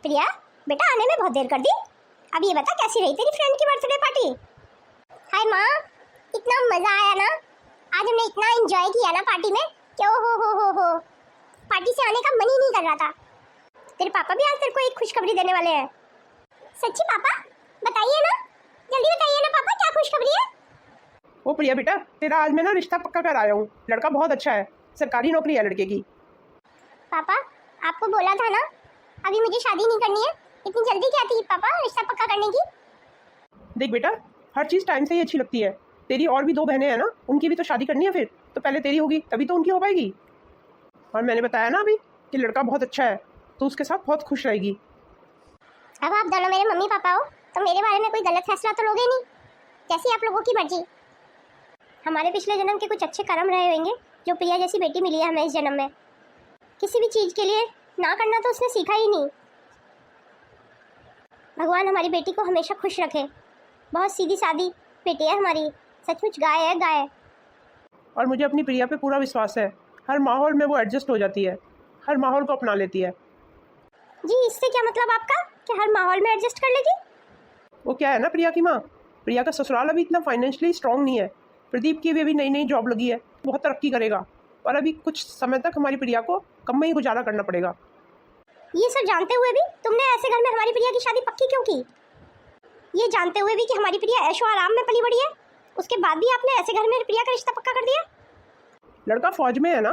प्रिया बेटा आने में बहुत देर कर दी। अब ये बता कैसी रही तेरी फ्रेंड की बर्थडे पार्टी? हाय माँ, इतना मजा आया ना, आज हमने इतना एंजॉय किया ना पार्टी में कि हो पार्टी से आने का मन ही नहीं कर रहा था। तेरे पापा भी आज तेरे को एक खुशखबरी देने वाले हैं। सच्ची पापा? बताइए ना, जल्दी बताइए ना पापा, क्या खुशखबरी है? ओ प्रिया बेटा, तेरा आज मैं ना रिश्ता पक्का कर आया हूँ। लड़का बहुत अच्छा है, सरकारी नौकरी है लड़के की। पापा आपको बोला था ना, अभी मुझे शादी नहीं करनी है। इतनी जल्दी क्या थी पापा रिश्ता पक्का करने की? देख बेटा, हर चीज़ टाइम से ही अच्छी लगती है। तेरी और भी 2 बहनें हैं ना, उनकी भी तो शादी करनी है, फिर तो पहले तेरी होगी तभी तो उनकी हो पाएगी। और मैंने बताया ना अभी कि लड़का बहुत अच्छा है, तो उसके साथ बहुत खुश रहेगी। अब आप दोनों मेरे मम्मी पापा हो तो मेरे बारे में कोई गलत फैसला तो लोगे नहीं, जैसी आप लोगों की मर्जी। हमारे पिछले जन्म के कुछ अच्छे कर्म रहे होंगे जो प्रिया जैसी बेटी मिली है हमें इस जन्म में। किसी भी चीज़ के लिए ना करना तो उसने सीखा ही नहीं। भगवान हमारी बेटी को हमेशा खुश रखे। बहुत सीधी सादी बेटी है हमारी, सचमुच गाय है गाय। और मुझे अपनी प्रिया पे पूरा विश्वास है, हर माहौल में वो एडजस्ट हो जाती है, हर माहौल को अपना लेती है। जी इससे क्या मतलब आपका कि हर माहौल में एडजस्ट कर लेगी? वो क्या है ना प्रिया की माँ, प्रिया का ससुराल अभी इतना फाइनेंशियली स्ट्रांग नहीं है। प्रदीप की भी अभी नई नई जॉब लगी है, बहुत तरक्की करेगा, और अभी कुछ समय तक हमारी प्रिया को कम में ही गुजारा करना पड़ेगा। ये सब जानते हुए भी तुमने ऐसे घर में हमारी प्रिया की शादी पक्की क्यों की? ये जानते हुए भी कि हमारी प्रिया ऐशो आराम में पली बड़ी है, उसके बाद भी आपने ऐसे घर में प्रिया का रिश्ता पक्का कर दिया? लड़का फौज में है ना,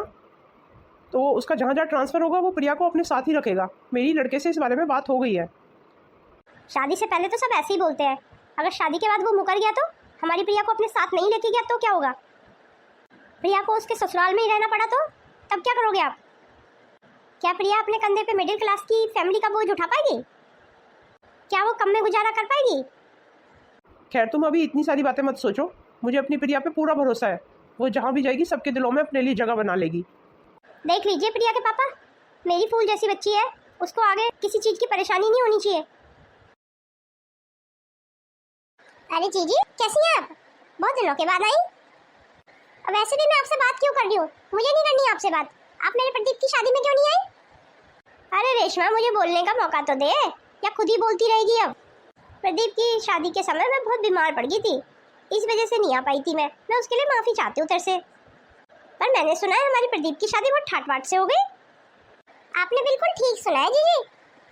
तो उसका जहाँ जहाँ ट्रांसफ़र होगा वो प्रिया को अपने साथ ही रखेगा। मेरी लड़के से इस बारे में बात हो गई है। शादी से पहले तो सब ऐसे ही बोलते हैं, अगर शादी के बाद वो मुकर गया तो, हमारी प्रिया को अपने साथ नहीं लेके गया तो क्या होगा? प्रिया को उसके ससुराल में ही रहना पड़ा तो तब क्या करोगे आप? क्या प्रिया अपने कंधे पे मिडिल क्लास की फैमिली का बोझ उठा पाएगी? क्या वो कम में गुजारा कर पाएगी? खैर तुम अभी इतनी सारी बातें मत सोचो, मुझे अपनी प्रिया पे पूरा भरोसा है। वो जहाँ भी जाएगी सबके दिलों में अपने लिए जगह बना लेगी। देख लीजिए प्रिया के पापा, मेरी फूल जैसी बच्ची है, उसको आगे किसी चीज़ की परेशानी नहीं होनी चाहिए। अरे जीजी कैसी हैं आप? बहुत दिनों के बाद आई। अब वैसे भी मैं आपसे बात क्यों कर रही हूँ, मुझे नहीं करनी आपसे बात। आप मेरे प्रदीप की शादी में क्यों नहीं आई? अरे रेशमा मुझे बोलने का मौका तो दे, या खुद ही बोलती रहेगी अब? प्रदीप की शादी के समय मैं बहुत बीमार पड़ गई थी, इस वजह से नहीं आ पाई थी। मैं उसके लिए माफ़ी चाहती हूँ तेरे से। पर मैंने सुना है हमारी प्रदीप की शादी बहुत ठाट बाट से हो गई। आपने बिल्कुल ठीक सुना है जीजी,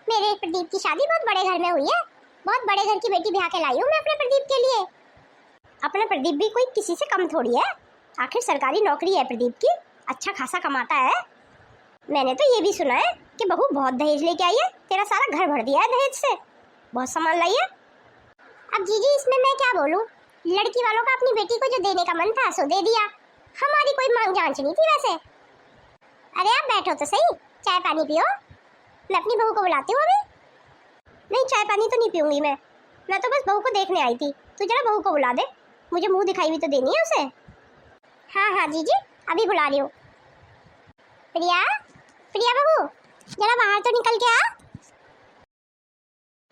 मेरे प्रदीप की शादी बहुत बड़े घर में हुई है। बहुत बड़े घर की बेटी ब्याह के लाई हूँ मैं अपने प्रदीप के लिए। अपना प्रदीप भी कोई किसी से कम थोड़ी है, आखिर सरकारी नौकरी है प्रदीप की, अच्छा खासा कमाता है। मैंने तो ये भी सुना है कि बहू बहुत दहेज लेके आई है, तेरा सारा घर भर दिया है दहेज से, बहुत सामान लाई है। अब जीजी इसमें मैं क्या बोलूँ, लड़की वालों का अपनी बेटी को जो देने का मन था सो दे दिया, हमारी कोई मांग जांच नहीं थी वैसे। अरे आप बैठो तो सही, चाय पानी पियो, मैं अपनी बहू को बुलाती हूँ अभी। नहीं चाय पानी तो नहीं पीऊंगी मैं तो बस बहू को देखने आई थी। तू जरा बहू को बुला दे, मुझे मुंह दिखाई भी तो देनी है उसे। हाँ हाँ जीजी अभी बुला रही हूँ। प्रिया प्रिया बहू जरा बाहर तो निकल के आ।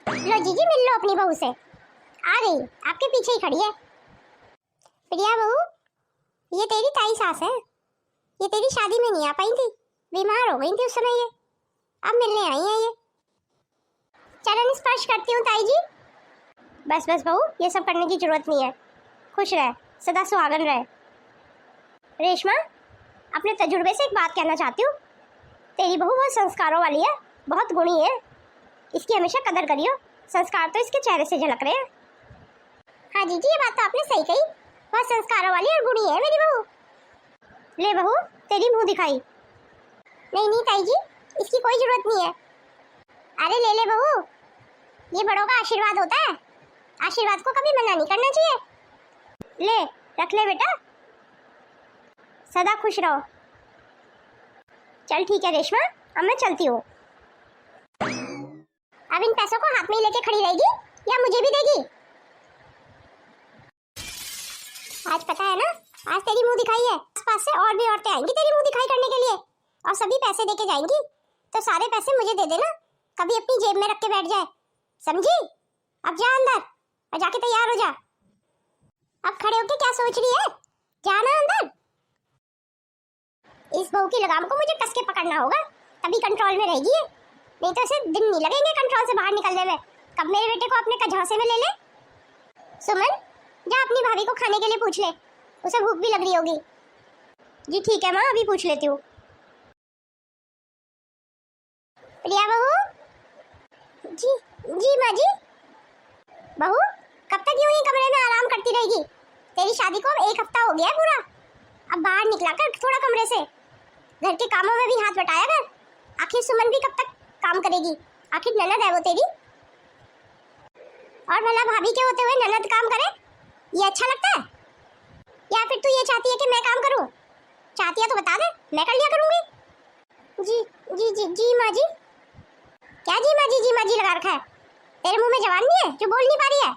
लो जीजी मिल लो अपनी बहू से, आ गई, आपके पीछे ही खड़ी है। प्रिया बहू ये तेरी ताई सास है, ये तेरी शादी में नहीं आ पाई थी, बीमार हो गई थी उस समय, ये अब मिलने आई है। ये चरण स्पर्श करती हूँ ताई जी। बस बस बहू ये सब करने की जरूरत नहीं है, खुश रहे, सदा सुहागन रहे। रेशमा अपने तजुर्बे से एक बात कहना चाहती हूँ, तेरी बहू बहुत संस्कारों वाली है, बहुत गुणी है, इसकी हमेशा कदर करियो, संस्कार तो इसके चेहरे से झलक रहे हैं। हाँ जीजी ये बात तो आपने सही कही, बहुत संस्कारों वाली और गुणी है मेरी बहू। ले बहू तेरी मुंह दिखाई। नहीं नहीं ताई जी इसकी कोई जरूरत नहीं है। अरे ले ले बहू, ये बड़ों का आशीर्वाद होता है, आशीर्वाद को कभी मना नहीं करना चाहिए। ले रख ले बेटा, सदा खुश रहो। चल ठीक है रेशमा, अब मैं चलती हूँ। अब इन पैसों को हाथ में ही लेके खड़ी रहेगी या मुझे भी देगी? आज पता है ना, आज तेरी मुंह दिखाई है, आसपास से और भी औरतें आएंगी तेरी मुंह दिखाई करने के लिए, और सभी पैसे देके जाएंगी, तो सारे पैसे मुझे दे देना, कभी अपनी जेब में रख के बैठ जाए, समझी? अब जा अंदर और जाके तैयार हो जा। अब खड़े होके क्या सोच रही है, जाना अंदर। इस बहू की लगाम को मुझे कस के पकड़ना होगा, तभी कंट्रोल में रहेगी ये। नहीं तो उसे दिन नहीं लगेंगे कंट्रोल से बाहर निकलने में। कब मेरे बेटे को अपने कझासे में ले ले। सुमन, जा अपनी भाभी को खाने के लिए पूछ ले, उसे भूख भी लग रही होगी। जी ठीक है माँ, अभी पूछ लेती हूँ। प्रिया बहू। जी जी माँ जी। बहू, कब तक यूं ही कमरे में आराम करती रहेगी? तेरी शादी को अब 1 हफ्ता हो गया है पूरा। अब बाहर निकला कर थोड़ा कमरे से, घर के कामों में भी हाथ बटाया कर। आखिर सुमन भी कब तक काम करेगी? आखिर ननद है वो तेरी। और भला भाभी के होते हुए ननद काम करे, ये अच्छा लगता है? या फिर तू ये चाहती है कि मैं काम करूं? चाहती है तो बता दे, मैं कर लिया करूंगी। जी जी जी जी माँ जी। क्या जी माँ जी लगा रखा है? तेरे मुंह में जवान नहीं है जो बोल नहीं पा रही है?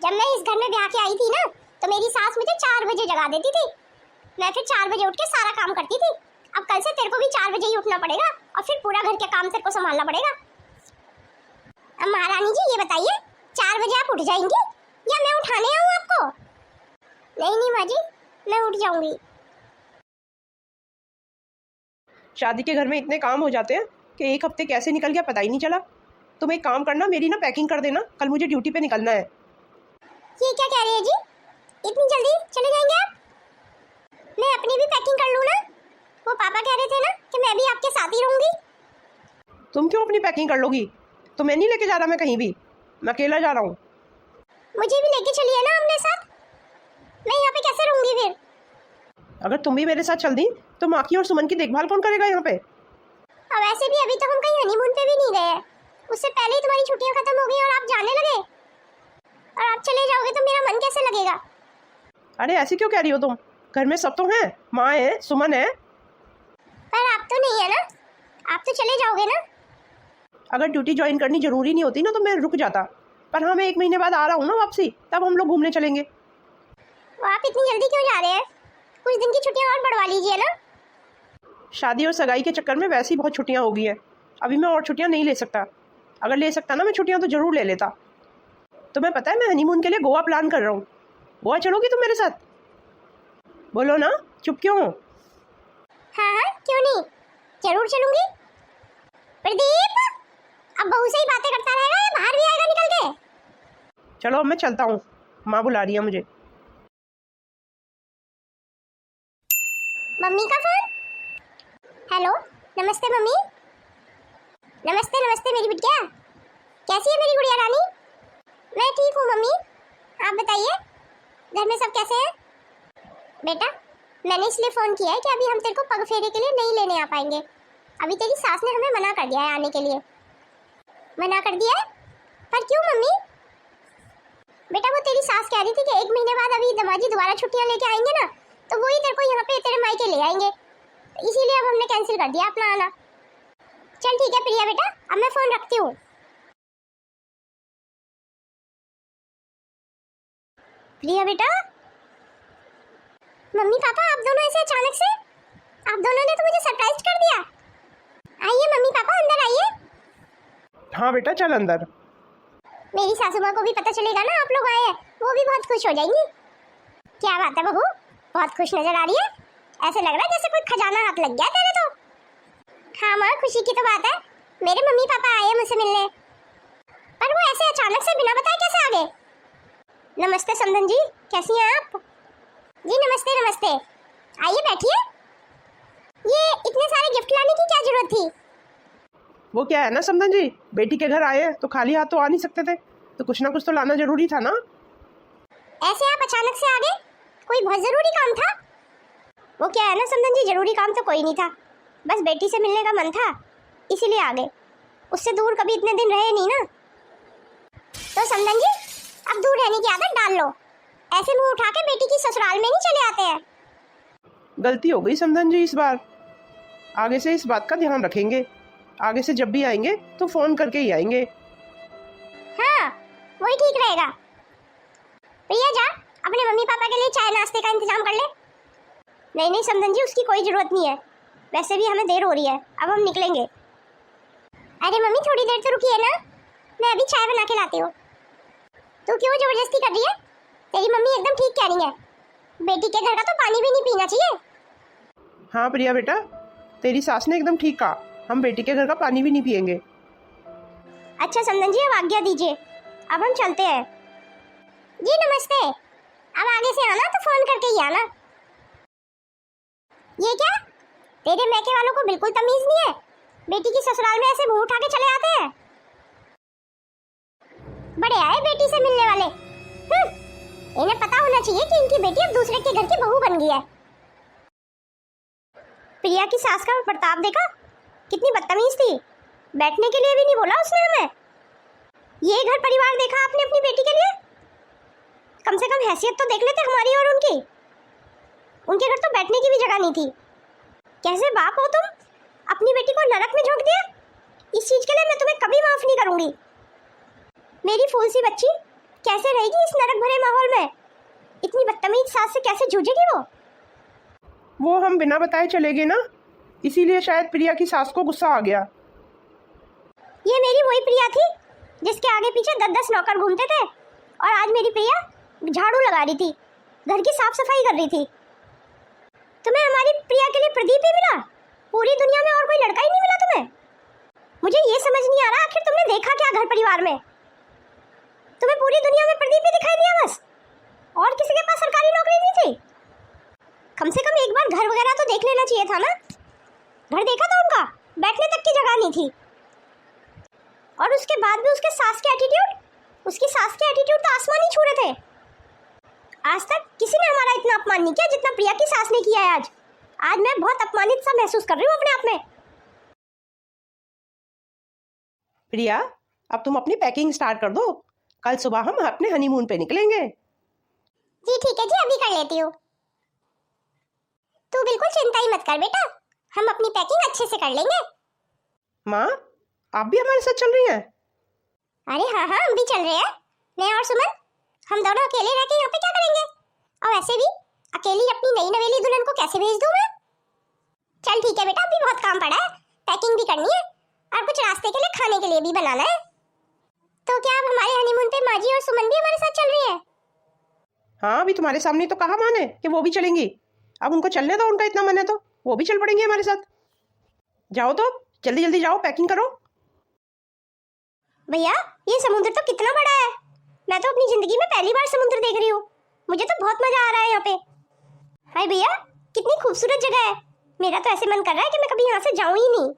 जब मैं इस घर में ब्याह के आई थी ना, तो मेरी सास मुझे 4 बजे जगा देती थी। मैं फिर 4 बजे उठ के सारा काम करती थी। अब कल से तेरे को भी 4 बजे ही उठना पड़ेगा और फिर पूरा घर के काम तेरे को संभालना पड़ेगा। अब महारानी जी ये बताइए, 4 बजे आप उठ जाएंगी या मैं उठाने आऊँ आपको? नहीं माँ जी, मैं उठ जाऊंगी। शादी के घर में इतने काम हो जाते हैं कि 1 हफ्ते कैसे निकल गया पता ही नहीं चला। तुम एक काम करना, मेरी ना पैकिंग कर देना, कल मुझे ड्यूटी पे निकलना है। ये क्या कह रही है जी? इतनी जल्दी चले जाएंगे आप? मैं अपनी भी पैकिंग कर लूँ ना? वो पापा कह रहे थे ना कि मैं भी आपके साथ ही रहूंगी। तुम क्यों अपनी पैकिंग कर लोगी? तो मैं नहीं लेके जा रहा, मैं कहीं भी, मैं अकेला जा रहा हूँ। मुझे भी लेके चलिए ना अपने साथ। मैं यहाँ पे कैसे रहूंगी फिर? अगर तुम भी मेरे साथ चल दी तो माँ की और सुमन की देखभाल कौन करेगा यहाँ पे? और वैसे भी अभी तो हम कहीं हनीमून पे भी नहीं गए हैं। उससे पहले ही तुम्हारी छुट्टियां खत्म हो गई और आप जाने लगे। और आप चले जाओगे तो मेरा मन कैसे लगेगा? अरे ऐसे क्यों कह रही हो तुम? घर में सब तो हैं, माँ है, सुमन है। पर आप तो नहीं है ना, आप तो चले जाओगे ना। अगर ड्यूटी ज्वाइन करनी जरूरी नहीं होती ना तो मैं रुक जाता, पर हाँ मैं 1 महीने बाद आ रहा हूँ ना वापसी, तब हम लोग घूमने चलेंगे। वो आप इतनी जल्दी क्यों जा रहे हैं? कुछ दिन की छुट्टियां और बढ़वा लीजिए ना। शादी और सगाई के चक्कर में वैसे ही बहुत छुट्टियाँ हो गई हैं, अभी मैं और छुट्टियाँ नहीं ले सकता। अगर ले सकता ना मैं छुट्टियाँ तो ज़रूर ले लेता। तुम्हें पता है मैं हनीमून के लिए गोवा प्लान कर रहा हूँ। गोवा चलोगी तुम मेरे साथ? बोलो ना, चुप क्यों हो? हाँ क्यों नहीं, जरूर चलूंगी। प्रदीप, अब बहू से ही बातें करता रहेगा या बाहर भी आएगा निकल के? चलो अब मैं चलता हूँ, माँ बुला रही है मुझे। मम्मी का फोन। हेलो, नमस्ते मम्मी। नमस्ते नमस्ते मेरी बिटिया, कैसी है मेरी गुड़िया रानी? मैं ठीक हूँ मम्मी, आप बताइए घर में सब कैसे हैं? बेटा, मैंने इसलिए फ़ोन किया है कि अभी हम तेरे को पग फेरे के लिए नहीं लेने आ पाएंगे। अभी तेरी सास ने हमें मना कर दिया है आने के लिए। मना कर दिया है? पर क्यों मम्मी? बेटा वो तेरी सास कह रही थी कि 1 महीने बाद अभी दमाजी दोबारा छुट्टियां लेके आएंगे ना, तो वही तेरे को यहाँ पे तेरे मायके ले आएंगे, इसीलिए अब हमने कैंसिल कर दिया अपना आना। चल ठीक है प्रिया बेटा, अब मैं फ़ोन रखती हूँ। प्रिया बेटा। मम्मी पापा, आप दोनों ऐसे अचानक से? आप दोनों ने तो मुझे सरप्राइज कर दिया। आइए मम्मी पापा, अंदर आइए। हाँ बेटा चल अंदर। मेरी सासू माँ को भी पता चलेगा ना आप लोग आए हैं, वो भी बहुत खुश हो जाएंगी। क्या बात है बहू, बहुत खुश नजर आ रही है। ऐसे लग रहा है जैसे कोई खजाना हाथ लग गया तेरे तो। हाँ माँ, खुशी की तो बात है, मेरे मम्मी पापा आए मुझसे मिलने। पर वो ऐसे अचानक से बिना बताए कैसे आ गए? नमस्ते समधन जी, कैसी हैं आप? जी नमस्ते नमस्ते, आइए बैठिए। ये इतने सारे गिफ्ट लाने की क्या जरूरत थी? वो क्या है ना समधन जी, बेटी के घर आए हैं तो खाली हाथ तो आ नहीं सकते थे, तो कुछ ना कुछ तो लाना जरूरी था ना। ऐसे आप अचानक से आ गए, कोई बहुत जरूरी काम था? वो क्या है ना समधन जी, जरूरी काम तो कोई नहीं था, बस बेटी से मिलने का मन था, इसीलिए आ गए। उससे दूर कभी इतने दिन रहे नहीं ना। तो समधन जी, अब दूर रहने की आदत डाल लो, ऐसे मुंह उठा के बेटी की ससुराल में नहीं चले आते हैं। गलती हो गई समधन जी इस बार, आगे से इस बात का ध्यान रखेंगे। आगे से जब भी आएंगे तो फ़ोन करके ही आएंगे। हाँ वही ठीक रहेगा। प्रिया जा अपने मम्मी पापा के लिए चाय नाश्ते का इंतजाम कर ले। नहीं नहीं समधन जी, उसकी कोई ज़रूरत नहीं है, वैसे भी हमें देर हो रही है, अब हम निकलेंगे। अरे मम्मी थोड़ी देर तो रुकिए ना, मैं अभी चाय बना के लाती हूँ। तू क्यों जबरदस्ती कर रही है? तेरी मम्मी एकदम ठीक कह रही है, बेटी के घर का तो पानी भी नहीं पीना चाहिए। हाँ प्रिया बेटा, तेरी सास ने एकदम ठीक कहा, हम बेटी के घर का पानी भी नहीं पियेंगे। अच्छा समधन जी, अब आज्ञा दीजिए, अब हम चलते हैं। जी नमस्ते। अब आगे से आना तो फोन करके ही आना। ये क्या, तेरे मैके वालों को बिल्कुल तमीज नहीं है? बेटी की ससुराल में ऐसे मुंह उठा के चले आते हैं। बड़े आए बेटी से मिलने वाले। इन्हें पता होना चाहिए कि इनकी बेटी अब दूसरे के घर की बहू बन गई है। प्रिया की सास का प्रताप देखा, कितनी बदतमीज थी। बैठने के लिए भी नहीं बोला उसने हमें। ये घर परिवार देखा आपने अपनी बेटी के लिए? कम से कम हैसियत तो देख लेते हमारी और उनकी। उनके घर तो बैठने की भी जगह नहीं थी। कैसे बाप हो तुम, अपनी बेटी को नरक में झोंक दिया। इस चीज के लिए मैं तुम्हें कभी माफ नहीं करूंगी। मेरी फूल सी बच्ची कैसे रहेगी इस नरक भरे माहौल में? इतनी बदतमीज सास से कैसे जूझेगी वो हम बिना बताए चले गए ना, इसीलिए शायद प्रिया की सास को गुस्सा आ गया। ये मेरी वही प्रिया थी जिसके आगे पीछे 10-10 नौकर घूमते थे, और आज मेरी प्रिया झाड़ू लगा रही थी, घर की साफ सफाई कर रही थी। तुम्हें हमारी प्रिया के लिए प्रदीप ही मिला? पूरी दुनिया में और कोई लड़का ही नहीं मिला तुम्हें? मुझे ये समझ नहीं आ रहा, आखिर तुमने देखा क्या घर परिवार में? तुम्हें पूरी दुनिया में प्रदीप ही दिखाई दिया बस? और किसी के पास सरकारी नौकरी नहीं थी? कम से कम एक बार घर वगैरह तो देख लेना चाहिए था ना। घर देखा था उनका, बैठने तक की जगह नहीं थी। और उसके बाद भी उसके सास के एटीट्यूड, उसकी सास के एटीट्यूड तो आसमान ही छू रहे थे। आज तक किसी ने हमारा इतना अपमान नहीं किया जितना प्रिया की सास ने किया है आज। आज मैं बहुत अपमानित सा महसूस कर रही हूँ अपने आप में। प्रिया, अब तुम अपनी पैकिंग स्टार्ट कर दो, कल सुबह हम अपने हनीमून पे निकलेंगे। जी ठीक है जी, अभी कर लेती हूँ। तू बिल्कुल चिंता ही मत कर बेटा, हम अपनी पैकिंग अच्छे से कर लेंगे। माँ, आप भी हमारे साथ चल रही हैं? अरे हाँ हाँ, हम भी चल रहे हैं। मैं और सुमन, हम दोनों अकेले रह के यहाँ पे क्या करेंगे? और वैसे भी अकेली अपनी नई नवेली दुल्हन को कैसे भेज दूँ मैं? चल ठीक है बेटा, अभी बहुत काम पड़ा है, पैकिंग भी करनी है और कुछ रास्ते के लिए खाने के लिए भी बनाना है। तो क्या अब हमारे हनीमून पे माँ जी और सुमन भी हमारे साथ चल रही है? हाँ, अभी तुम्हारे सामने तो कहा माँ ने कि वो भी चलेंगी। अब उनको चलने दो, उनका इतना मन है तो वो भी चल पड़ेंगे हमारे साथ। जाओ तो जल्दी जल्दी जाओ, पैकिंग करो। भैया, ये समुद्र तो कितना बड़ा है। मैं तो अपनी जिंदगी में पहली बार समुद्र देख रही हूँ। मुझे तो बहुत मजा आ रहा है यहाँ पे। हाय भैया, कितनी खूबसूरत जगह है। मेरा तो ऐसे मन कर रहा है कि मैं कभी यहाँ से जाऊँ ही नहीं।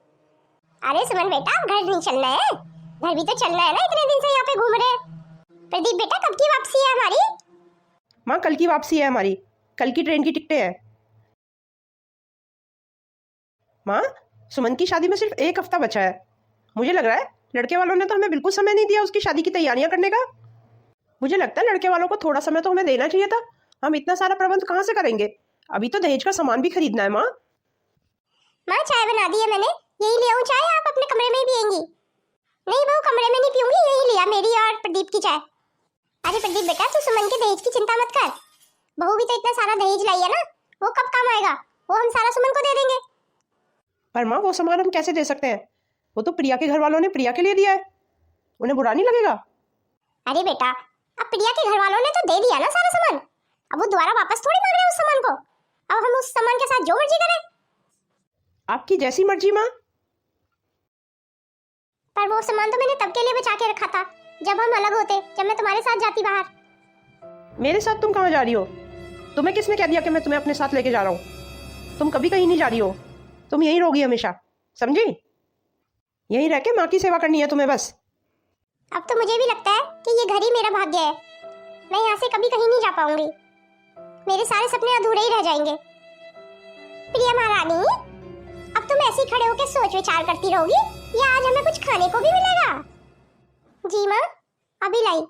अरे सुमन बेटा, अब घर नहीं चलना है, घर भी तो चलना है ना, इतने दिन से यहाँ पे घूम रहे। प्रदीप बेटा, कब की वापसी है हमारी? माँ, कल की वापसी है हमारी, कल की ट्रेन की टिकटें हैं। माँ, सुमन की शादी में सिर्फ 1 हफ्ता बचा है। मुझे लग रहा है लड़के वालों ने तो हमें बिल्कुल समय नहीं दिया उसकी शादी की तैयारियां करने का। मुझे लगता है लड़के वालों को थोड़ा समय तो हमें देना चाहिए था। हम इतना सारा प्रबंध कहाँ से करेंगे? अभी तो दहेज का सामान भी खरीदना है। माँ, चाय बना दी है मैंने, यही ले आऊं चाय? आप अपने कमरे में ही पियेंगी? नहीं बहू, कमरे में नहीं पीऊंगी, यही लिया मेरी और प्रदीप की चाय। अरे प्रदीप बेटा, तू सुमन के दहेज की चिंता मत कर। बहू भी तो इतना सारा दहेज लाई है ना, वो कब काम आएगा? वो हम सारा सुमन को दे देंगे। पर माँ, वो सामान हम कैसे दे सकते हैं? वो तो प्रिया के घर वालों ने प्रिया के लिए दिया है, उन्हें बुरा नहीं लगेगा? अरे बेटा, अब प्रिया के घर वालों ने तो दे दिया ना सारा सामान, अब वो दोबारा वापस थोड़ी मांग रहे हैं उस सामान को। अब हम उस सामान के साथ जो मर्जी करें। आपकी जैसी मर्जी माँ। पर वो सामान तो मैंने तब के लिए बचा के रखा था जब हम अलग होते, जब मैं तुम्हारे साथ जाती बाहर। मेरे साथ तुम कहाँ जा रही हो? तुम्हें किसने कह दिया कि मैं तुम्हें अपने साथ लेके जा रहा हूँ? तुम कभी कहीं नहीं जा रही हो, तुम यहीं रहोगी हमेशा, समझी? यहीं रह के माँ की सेवा करनी है तुम्हें बस। अब तो मुझे भी लगता है कि ये घर ही मेरा भाग्य है। मैं यहाँ से कभी कहीं नहीं जा पाऊंगी, मेरे सारे सपने अधूरे ही रह जाएंगे। प्रिया महारानी, अब तुम ऐसे खड़े होकर सोच विचार करती रहोगी या आज हमें कुछ खाने को भी मिलेगा? जी माँ, अभी लाई।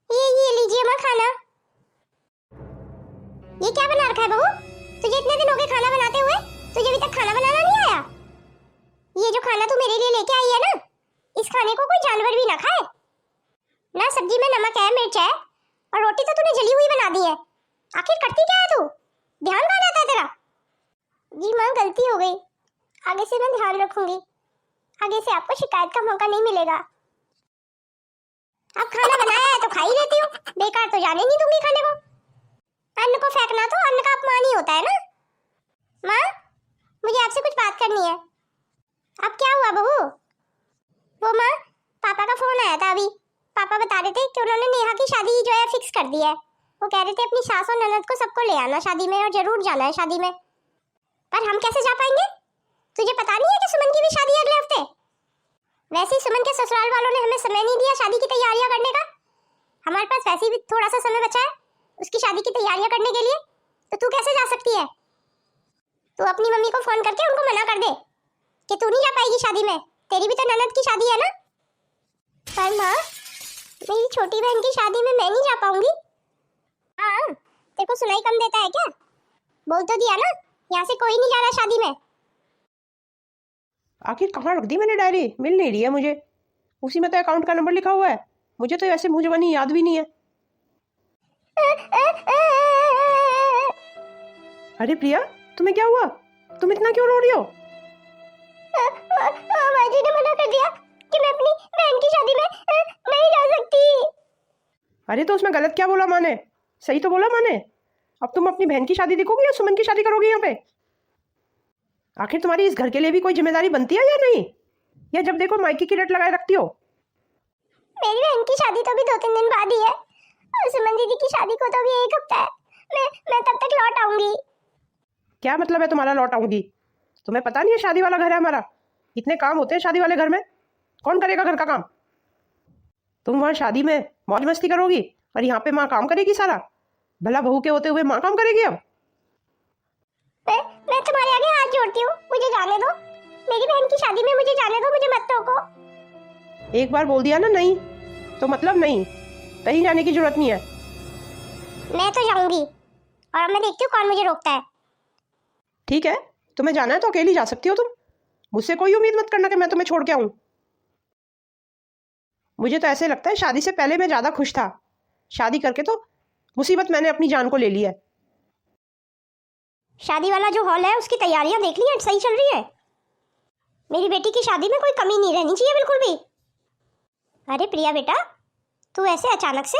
ये लीजिए माँ खाना। ये क्या बना रखा है बहू? तुझे इतने दिन हो गए खाना बनाते हुए, तुझे अभी तक खाना बनाना नहीं आया? ये जो खाना तू मेरे लिए लेके आई है ना, इस खाने को कोई जानवर भी ना खाए ना। सब्जी में नमक है, मिर्च है, और रोटी तो तूने जली हुई बना दी है। आखिर करती क्या है तू? ध्यान कहाँ रहता है तेरा? जी माँ, गलती हो गई, आगे से मैं ध्यान रखूंगी। आगे से आपको शिकायत का मौका नहीं मिलेगा। अब खाना बनाया है तो खा ही लेती हूँ, बेकार तो जाने नहीं दूंगी खाने को। अन्न को फेंकना तो अन्न का अपमान ही होता है ना। माँ, मुझे आपसे कुछ बात करनी है। अब क्या हुआ बहू? वो माँ, पापा का फोन आया था अभी। पापा बता रहे थे कि उन्होंने नेहा की शादी जो है फिक्स कर दी है। वो कह रहे थे अपनी सास और ननद को सबको ले आना शादी में, और जरूर जाना है शादी में। पर हम कैसे जा पाएंगे? तुझे पता नहीं है कि सुमन की भी शादी है अगले हफ्ते? वैसे ही सुमन के ससुराल वालों ने हमें समय नहीं दिया शादी की तैयारियां करने का। हमारे पास वैसे भी थोड़ा सा समय बचा है उसकी शादी की तैयारियां करने के लिए, तो तू कैसे जा सकती है? तू अपनी मम्मी को फोन करके उनको मना कर दे कि तू नहीं जा पाएगी शादी में। तेरी भी तो ननद की शादी है ना। पर माँ, मेरी छोटी बहन की शादी में मैं नहीं जा पाऊंगी। हाँ, तेरे को सुनाई कम देता है क्या? बोल तो दिया ना, यहाँ से कोई नहीं जा रहा शादी में। आखिर कहाँ रख दी मैंने डायरी? मिल नहीं रही है मुझे। उसी में तो अकाउंट का नंबर लिखा हुआ है। मुझे तो ऐसे मुंह जबानी याद भी नहीं है। अरे प्रिया, तुम्हें क्या हुआ? तुम इतना क्यों रो रही हो? माजी ने मना कर दिया कि मैं अपनी बहन की शादी में नहीं जा सकती। अरे तो उसमें गलत क्या बोला माँ ने? सही तो बोला माँ ने। अब तुम अपनी बहन की शादी देखोगी या सुमन की शादी करोगी यहाँ पे? आखिर तुम्हारी इस घर के लिए भी कोई जिम्मेदारी बनती है या नहीं? या जब देखो मायके की रट लगाए रखती हो? मेरी बहन की शादी तो भी 2-3 दिन बाद ही है, और सुमन दीदी की शादी को तो भी 1 हफ्ता है। मैं तब तक लौट आऊंगी। क्या मतलब है तुम्हारा लौट आऊंगी? तुम्हें पता नहीं है शादी वाला घर है हमारा? इतने काम होते हैं शादी वाले घर में, कौन करेगा घर का काम? तुम वहाँ शादी में मौज मस्ती करोगी और यहाँ पे माँ काम करेगी सारा। भला बहू के होते हुए माँ काम करेगी अब? मैं तुम्हारे आगे हाथ जोड़ती हूँ, मुझे जाने दो। मेरी बहन की शादी में मुझे जाने दो, मुझे मत टोको। एक बार बोल दिया ना नहीं तो मतलब नहीं। कहीं जाने की जरूरत नहीं है। मैं तो जाऊंगी, और मैं देखती हूँ कौन मुझे रोकता है। ठीक है, तुम्हें जाना है तो अकेली जा सकती हो तुम। मुझसे कोई उम्मीद मत करना कि मैं तुम्हें छोड़ के आऊं। मुझे तो ऐसे लगता है शादी से पहले मैं ज्यादा खुश था। शादी करके तो मुसीबत मैंने अपनी जान को ले ली है। शादी वाला जो हॉल है उसकी तैयारियां देख ली हैं, सही चल रही है। मेरी बेटी की शादी में कोई कमी नहीं रहनी चाहिए बिल्कुल भी। अरे प्रिया बेटा, तू ऐसे अचानक से?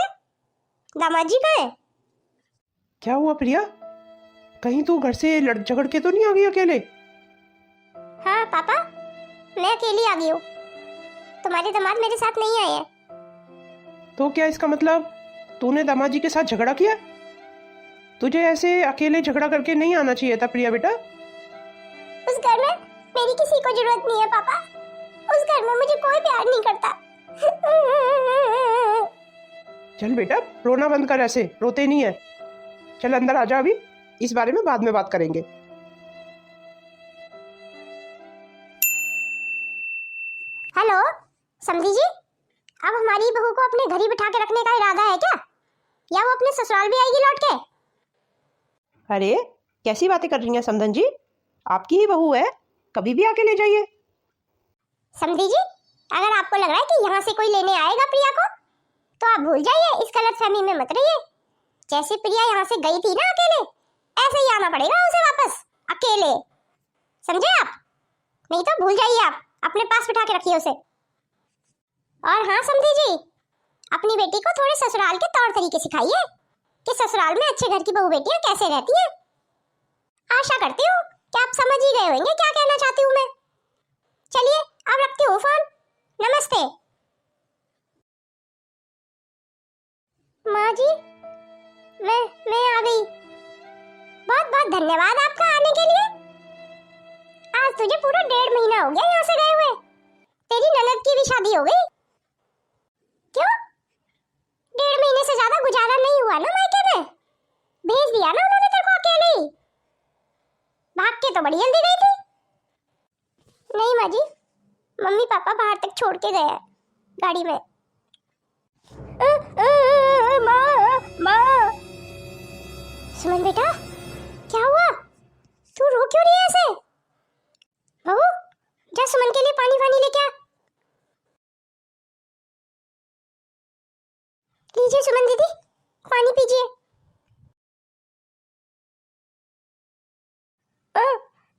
दामाद जी कहाँ है? क्या हुआ प्रिया? कहीं तू घर से लड़ झगड़ के तो नहीं आ गई अकेले? हाँ पापा, मैं अकेली आ गई हूँ। तुम्हारे दामाद मेरे साथ नहीं आए हैं। तो क्या इसका मतलब तूने दामाद जी के साथ झगड़ा किया? तुझे ऐसे अकेले झगड़ा करके नहीं आना चाहिए था प्रिया बेटा। उस घर में मेरी किसी को जरूरत नहीं है पापा। उस घर में मुझे कोई प्यार नहीं करता। चल बेटा, रोना बंद कर, ऐसे रोते नहीं है। चल अंदर आ जा, अभी इस बारे में बाद में बात करेंगे। हेलो समधी जी, अब हमारी बहू को अपने घर ही बिठा के रखने का इरादा है क्या, या वो अपने ससुराल भी आएगी लौट के? अरे कैसी बातें कर रही हैं समधन जी? आपकी ही बहू है, कभी भी आके ले जाइए। समधी जी, अगर आपको लग रहा है कि यहाँ से कोई लेने आएगा प्रिया को, तो आप भूल जाइए, इस गलतफहमी में मत रहिए। जैसे प्रिया यहाँ से गई थी ना अकेले, ऐसे ही आना पड़ेगा उसे वापस अकेले, समझे आप? नहीं तो भूल जाइए, आप अपने पास बिठा के रखिए उसे। और हाँ समधी जी, अपनी बेटी को थोड़े ससुराल के तौर तरीके सिखाइए कि ससुराल में अच्छे घर की बहू बेटियां कैसे रहती हैं। आशा करती हूँ कि आप समझ ही गए होंगे क्या कहना चाहती हूँ मैं। चलिए अब रखती हूँ फोन। नमस्ते। माँ जी, मैं आ गई। बहुत बहुत धन्यवाद आपका आने के लिए। आज तुझे पूरा 1.5 महीना हो गया यहाँ से गए हुए। तेरी ननद की भी शादी हो गई। क्यों? 1.5 महीने से ज्यादा गुजारा नहीं हुआ ना मायके में? भेज दिया ना उन्होंने तेरे को अकेले ही? भाग के तो बड़ी जल्दी गई थी। नहीं माँ जी, मम्मी पापा बाहर तक छोड़ के गए हैं गाड़ी में। माँ। सुमन बेटा, क्या हुआ? तू रो क्यों रही है ऐसे? बहू, जा सुमन के लिए पानी वानी लेके आ। लीजिए सुमन दीदी, पानी पीजिए।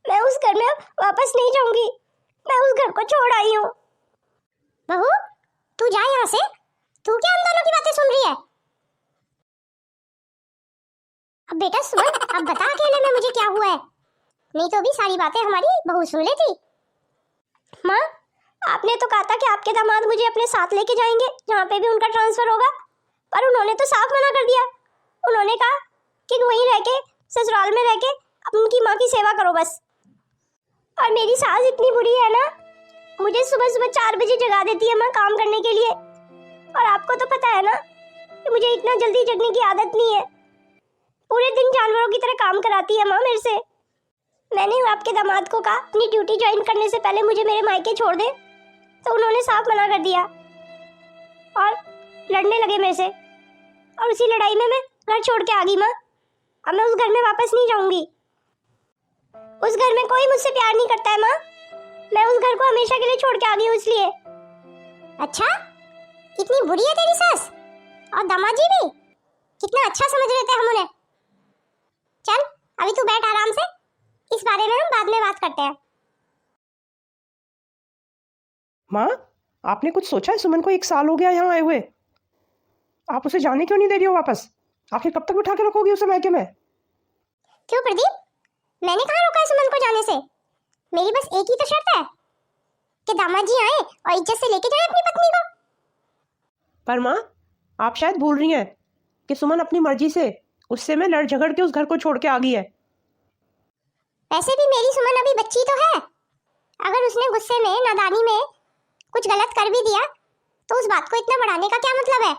मैं उस घर में अब वापस नहीं जाऊंगी। मैं उस घर को छोड़ आई हूँ। बहू, तू जा यहाँ से। तू क्या हम दोनों की बातें सुन रही है? अब बेटा सुमन, अब बता अकेले में मुझे क्या हुआ है। नहीं तो अभी सारी बातें हमारी बहू सुन लेती। माँ, आपने तो कहा था कि आपके दामाद मुझे अपने साथ लेके जाएंगे जहाँ पे भी उनका ट्रांसफर होगा, पर उन्होंने तो साफ मना कर दिया। उन्होंने कहा कि वहीं रह के, ससुराल में रह के उनकी माँ की सेवा करो बस। और मेरी सास इतनी बुरी है ना, मुझे सुबह सुबह 4 बजे जगा देती है माँ काम करने के लिए। और आपको तो पता है ना कि मुझे इतना जल्दी जगने की आदत नहीं है। पूरे दिन जानवरों की तरह काम कराती है माँ मेरे से। मैंने आपके दामाद को कहा अपनी ड्यूटी ज्वाइन करने से पहले मुझे मेरे मायके छोड़ दे, तो उन्होंने साफ मना कर दिया और लड़ने लगे मेरे से। और उसी लड़ाई में मैं घर छोड़ के आ गई माँ। अब मैं उस घर में वापस नहीं जाऊंगी। उस घर में कोई मुझसे प्यार नहीं करता है माँ। मैं उस घर को हमेशा के लिए छोड़ के आ गई हूँ इसलिए। अच्छा, इतनी बुरी है तेरी सास? और दामाद जी भी कितना अच्छा समझ रहे थे हम उन्हें। चल अभी तू बैठ आराम से, इस बारे में हम बाद में बात करते हैं। माँ, आपने कुछ सोचा है? सुमन को 1 साल हो गया यहाँ आए हुए, आप उसे जाने क्यों नहीं दे रही हो वापस? आखिर कब तक बिठा के रखोगी उसे मायके में? क्यों प्रदीप, मैंने कहाँ रोका है सुमन को जाने से? मेरी बस एक ही तो शर्त है कि दामाद जी आए और इज्जत से लेके जाए अपनी पत्नी को। पर माँ, आप शायद भूल रही हैं कि सुमन अपनी मर्जी से उससे मैं लड़ झगड़ के उस घर को छोड़ के आ गई है। वैसे भी मेरी सुमन अभी बच्ची तो है। अगर उसने गुस्से में, नादानी में कुछ गलत कर भी दिया तो उस बात को इतना बढ़ाने का क्या मतलब है?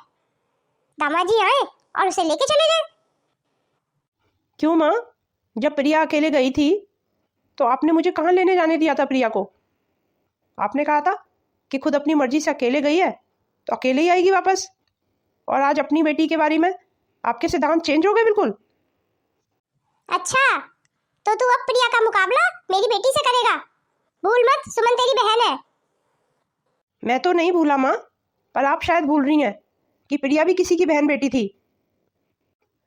दामाद जी आए और उसे लेके चले जाए। क्यों माँ, जब प्रिया अकेले गई थी तो आपने मुझे कहाँ लेने जाने दिया था प्रिया को? आपने कहा था कि खुद अपनी मर्जी से अकेले गई है तो अकेले ही आएगी वापस। और आज अपनी बेटी के बारे में आपके सिद्धांत चेंज हो गए बिल्कुल। अच्छा, तो तू अब प्रिया का मुकाबला मेरी बेटी से करेगा? भूल मत, सुमन तेरी बहन है। मैं तो नहीं भूला माँ, पर आप शायद भूल रही हैं कि प्रिया भी किसी की बहन बेटी थी।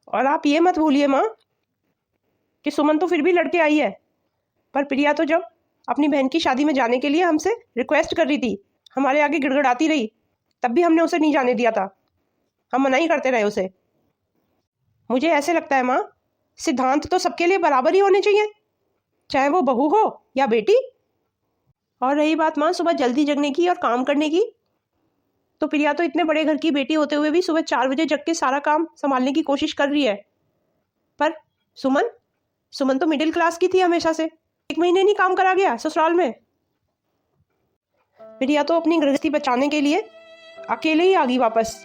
और आप ये मत भूलिए माँ कि सुमन तो फिर भी लड़के आई है, पर प्रिया तो जब अपनी बहन की शादी में जाने के लिए हमसे रिक्वेस्ट कर रही थी, हमारे आगे गिड़गिड़ाती रही, तब भी हमने उसे नहीं जाने दिया था। हम मना ही करते रहे उसे। मुझे ऐसे लगता है माँ, सिद्धांत तो सबके लिए बराबर ही होने चाहिए, चाहे वो बहू हो या बेटी। और रही बात माँ सुबह जल्दी जगने की और काम करने की, तो प्रिया तो इतने बड़े घर की बेटी होते हुए भी सुबह 4 बजे जग के सारा काम संभालने की कोशिश कर रही है। पर सुमन तो मिडिल क्लास की थी हमेशा से। 1 महीने नहीं काम करा गया ससुराल में। प्रिया तो अपनी गृहस्थी बचाने के लिए अकेले ही आ गई वापस,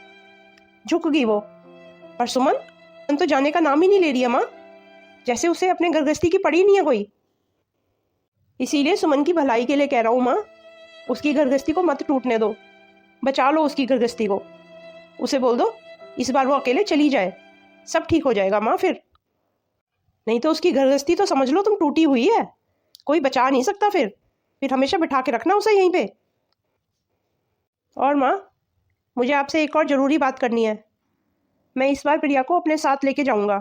झुक गई वो। पर सुमन तो जाने का नाम ही नहीं ले रही है माँ, जैसे उसे अपने गृहस्थी की पड़ी नहीं है कोई। इसीलिए सुमन की भलाई के लिए कह रहा हूँ माँ, उसकी गृहस्थी को मत टूटने दो, बचा लो उसकी गृहस्थी को। उसे बोल दो इस बार वो अकेले चली जाए, सब ठीक हो जाएगा माँ। फिर नहीं तो उसकी गृहस्थी तो समझ लो तुम टूटी हुई है, कोई बचा नहीं सकता। फिर हमेशा बिठा के रखना उसे यहीं पे। और माँ, मुझे आपसे एक और ज़रूरी बात करनी है। मैं इस बार प्रिया को अपने साथ लेके जाऊंगा।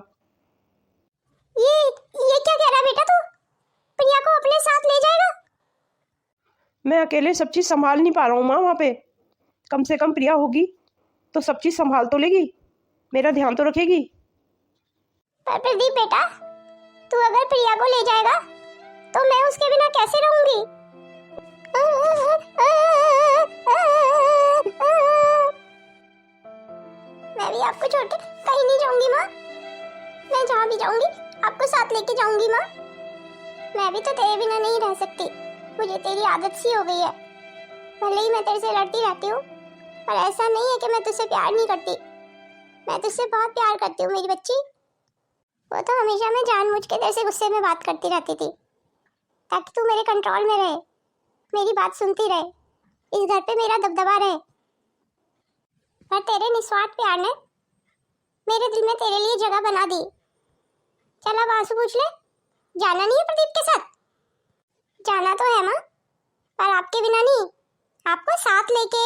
ये क्या कह रहा है बेटा तू? प्रिया को अपने साथ ले जाएगा? मैं अकेले सब चीज़ संभाल नहीं पा रहा हूँ माँ वहाँ पे। कम से कम प्रिया होगी तो सब चीज़ संभाल तो लेगी, मेरा ध्यान तो रखेगी। पर प्रदीप बेटा, तू अगर प्रिया को ले जाएगा तो मैं उसके बिना कैसे रहूंगी? मैं भी आपको छोड़ के कहीं नहीं जाऊंगी माँ। मैं जहाँ भी जाऊंगी आपको साथ लेके जाऊंगी माँ। मैं भी तो तेरे बिना नहीं रह सकती, मुझे तेरी आदत सी हो गई है। भले ही मैं तेरे से लड़ती रहती हूँ, पर ऐसा नहीं है कि मैं तुझसे प्यार नहीं करती। मैं तुझसे बहुत प्यार करती हूँ मेरी बच्ची। वो तो हमेशा मैं जानबूझ के तेरे से गुस्से में बात करती रहती थी ताकि तू मेरे कंट्रोल में रहे, मेरी बात सुनती रहे, इस घर पे मेरा दबदबा रहे। पर तेरे निस्वार्थ प्यार ने मेरे दिल में तेरे लिए जगह बना दी। चल अब आंसू पूछ ले, जाना नहीं है प्रदीप के साथ? जाना तो है माँ, पर आपके बिना नहीं, आपको साथ लेके।